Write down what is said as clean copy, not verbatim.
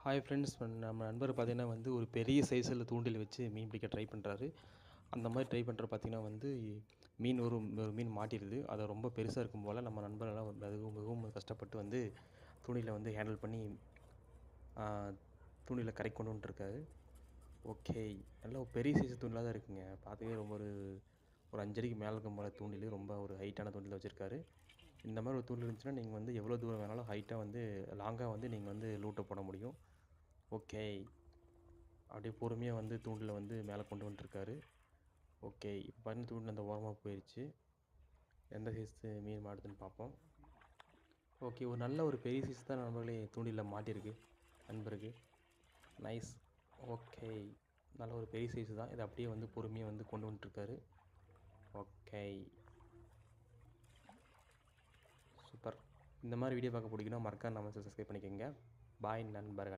Hi friends, நம்ம நண்பர் பார்த்தீங்கன்னா வந்து ஒரு பெரிய சைஸில் தூண்டில் வச்சு மீன் பிடிக்க ட்ரை பண்ணுறாரு. அந்த மாதிரி ட்ரை பண்ணுற பார்த்தீங்கன்னா வந்து மீன் ஒரு ஒரு மீன் மாட்டிடுது. அது ரொம்ப பெருசாக இருக்கும் போல் நம்ம நண்பரெல்லாம் மிகவும் மிகவும் கஷ்டப்பட்டு வந்து தூண்டிலை வந்து ஹேண்டில் பண்ணி தூண்டிலை கரைக்கு கொண்டு வந்துட்டுருக்காரு. ஓகே, நல்ல ஒரு பெரிய சைஸ் தூண்டிலாக தான் இருக்குங்க. பார்த்துக்கவே ரொம்ப ஒரு 5 அடிக்கு மேலே இருக்கும் போல் தூண்டில், ரொம்ப ஒரு ஹைட்டான தூண்டில் வச்சுருக்காரு. இந்த மாதிரி ஒரு தூண்டில் இருந்துச்சுன்னா நீங்கள் வந்து எவ்வளோ தூரம் வேணாலும் ஹைட்டாக வந்து லாங்காக வந்து நீங்கள் வந்து லூட்டை போட முடியும். ஓகே, அப்படியே பொறுமையாக வந்து தூண்டில் வந்து மேலே கொண்டு வந்துட்டுருக்காரு. ஓகே, இப்போ பார்த்தீங்கன்னா தூண்டில் அந்த ஓரமாக போயிடுச்சு. எந்த சைஸ் மீன் மாட்டுதுன்னு பார்ப்போம். ஓகே, ஒரு நல்ல ஒரு பெரிய சைஸ் தான் நண்பர்களே தூண்டிலில் மாட்டியிருக்கு நண்பருக்கு. நைஸ். ஓகே, நல்ல ஒரு பெரிய சைஸ் தான். இதை அப்படியே வந்து பொறுமையாக வந்து கொண்டு வந்துட்டுருக்காரு. Okay, super. இந்த மாதிரி வீடியோ பார்க்க பிடிக்குன்னா மறக்காம நம்ம சப்ஸ்கிரைப் பண்ணிக்கோங்க. பாய் நண்பர்கள்.